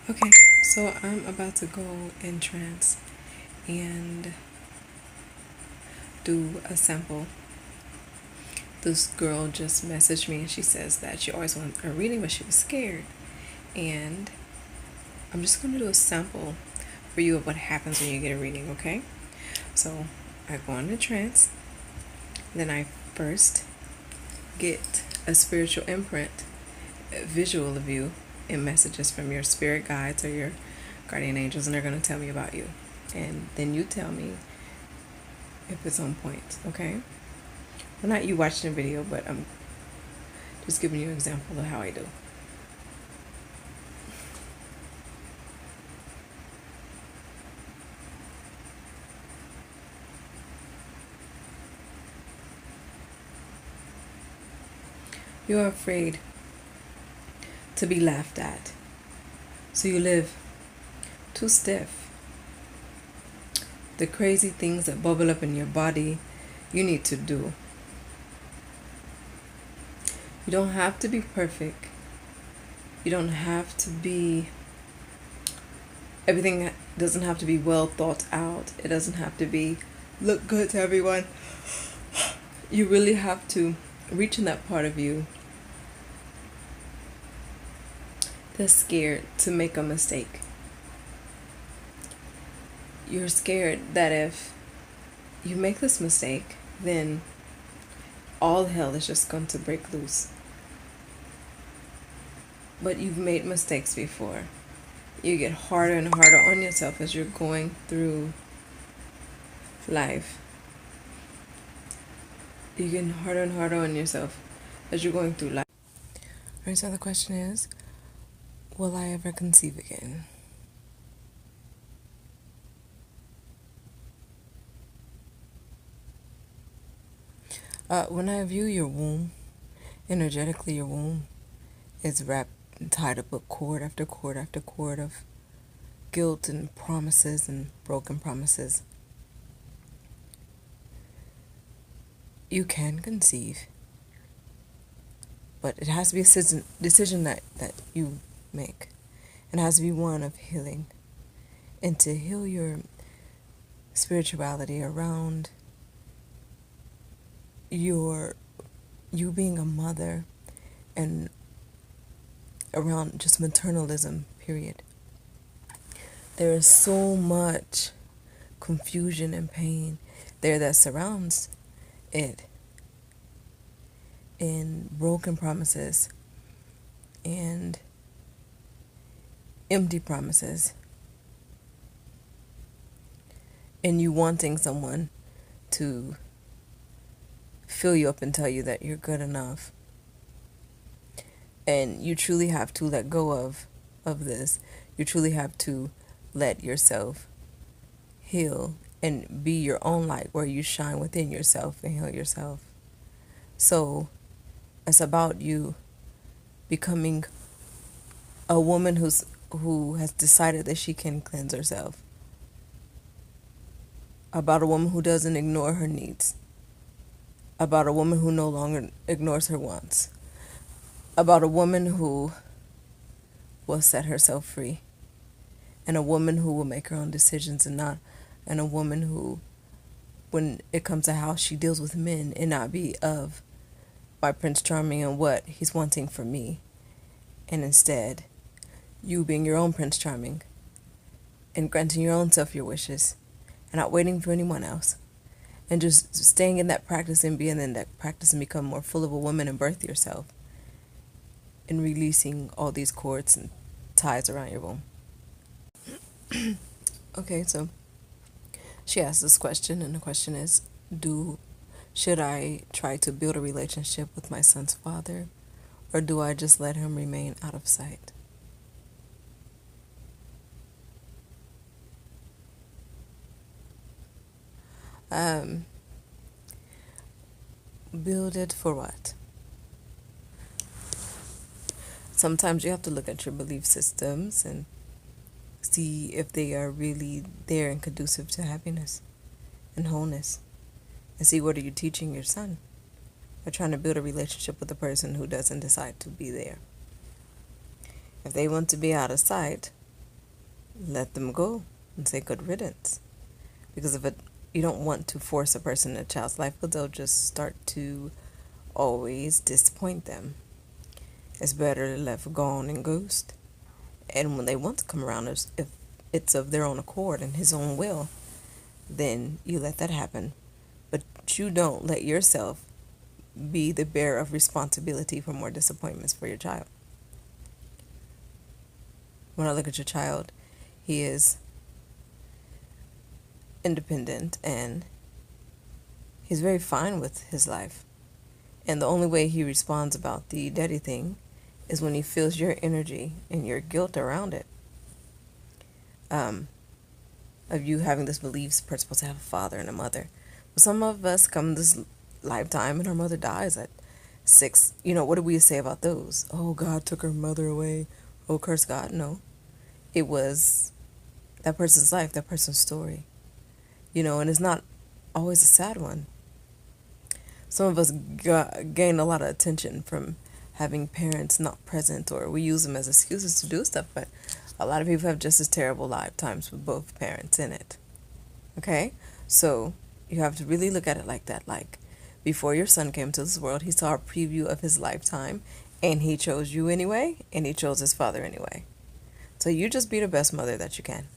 Okay, so I'm about to go in trance and do a sample. This girl just messaged me and she says that she always wanted a reading but she was scared. And I'm just going to do a sample for you of what happens when you get a reading, okay? So I go into trance, then I first get a spiritual imprint, a visual of you, and messages from your spirit guides or your guardian angels, and they're going to tell me about you. And then you tell me if it's on point, okay? Well, not you watching the video, but I'm just giving you an example of how I do. You are afraid to be laughed at, so you live too stiff. The crazy things that bubble up in your body, you need to do. You don't have to be perfect. You don't have to be, everything doesn't have to be well thought out. It doesn't have to be look good to everyone. You really have to reach in that part of you that's scared to make a mistake. You're scared that if you make this mistake, then all hell is just going to break loose. But you've made mistakes before. You get harder and harder on yourself as you're going through life. You're getting harder and harder on yourself as you're going through life. Alright, so the question is, will I ever conceive again? When I view your womb, energetically your womb is wrapped and tied up with cord after cord after cord of guilt and promises and broken promises. You can conceive, but it has to be a decision that you make. It has to be one of healing. And to heal your spirituality around you being a mother and around just maternalism, period. There is so much confusion and pain there that surrounds it, in broken promises and empty promises, and you wanting someone to fill you up and tell you that you're good enough. And you truly have to let go of this. You truly have to let yourself heal and be your own light where you shine within yourself and heal yourself. So it's about you becoming a woman who has decided that she can cleanse herself. About a woman who doesn't ignore her needs. About a woman who no longer ignores her wants. About a woman who will set herself free. And a woman who will make her own decisions and a woman who, when it comes to how she deals with men, and not be of my Prince Charming and what he's wanting from me. And instead, you being your own Prince Charming and granting your own self your wishes and not waiting for anyone else. And just staying in that practice and being in that practice and become more full of a woman and birth yourself. And releasing all these cords and ties around your womb. Okay, so she asked this question, and the question is, should I try to build a relationship with my son's father, or do I just let him remain out of sight? Build it for what? Sometimes you have to look at your belief systems and see if they are really there and conducive to happiness and wholeness. And see, what are you teaching your son by trying to build a relationship with a person who doesn't decide to be there? If they want to be out of sight, let them go and say good riddance. Because you don't want to force a person in a child's life, but they'll just start to always disappoint them. It's better left gone and ghost. And when they want to come around, if it's of their own accord and his own will, then you let that happen. But you don't let yourself be the bearer of responsibility for more disappointments for your child. When I look at your child, he is independent and he's very fine with his life. And the only way he responds about the daddy thing is when he feels your energy and your guilt around it. Of you having this belief we're supposed to have a father and a mother. But some of us come this lifetime and our mother dies at 6. What do we say about those? Oh, God took her mother away. Oh, curse God. No. It was that person's life, that person's story. And it's not always a sad one. Some of us gain a lot of attention from having parents not present, or we use them as excuses to do stuff, but a lot of people have just as terrible lifetimes with both parents in it. Okay? So you have to really look at it like that. Like, before your son came to this world, he saw a preview of his lifetime, and he chose you anyway, and he chose his father anyway. So you just be the best mother that you can.